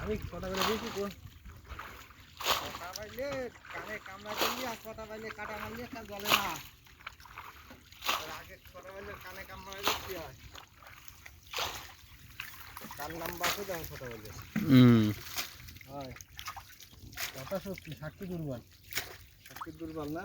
আমি কথা বলে দিয়েছি কোন কথা পাইলে কানে কামড়া দিলি আর কথা পাইলে কাটা মারলে তা জলে না। আর আগে কথা পাইলে কানে কামড়া দিলে কি হয়? তার নাম বাসে যখন কথা বলবে হয় কথা সত্যি সাক্ষী দুর্বল সাক্ষী দুর্বল না।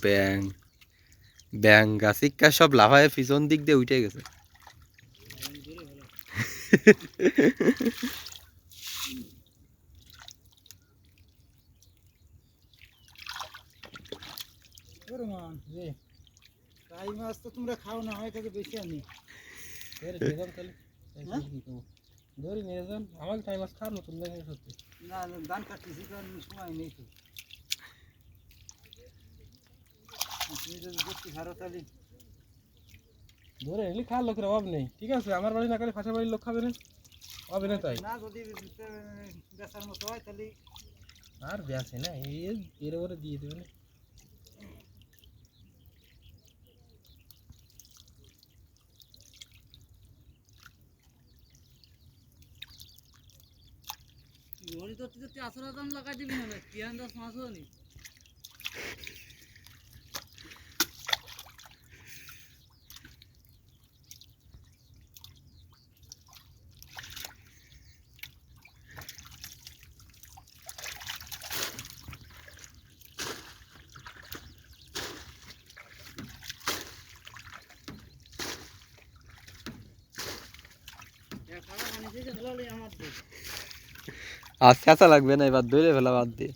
ব্যাং ব্যাং গাছিকা সব লাফায় পিছন দিক দিয়ে উঠে গেছে। তাই মাছ তো তোমরা খাও না, হয় থেকে বেশি আনি ধরি নিয়ে যান। আমাকে টাইম মাছ খাওয়ার নতুন লাগে সত্যি। না ধান কাটতেছি তো সময় নেই তো। তুমি যদি দেখতে পারো তাহলে ধরে এলি খাওয়ার লোকের অভাব নেই। ঠিক আছে, আমার বাড়ি না করে পাশের বাড়ির লোক খাবে না, হবে না তাই। না যদি বেচার মতো হয় তাহলে আর বেঁচে না এর ওপরে দিয়ে দেবে না। ঘড়ি তো তুই আসরা দাম লাগাই দিবি না, টিয়ান 10 মাস হয়নি। আর চেঁচা লাগবে না, এবার ধরে ফেলা বাদ দিয়ে।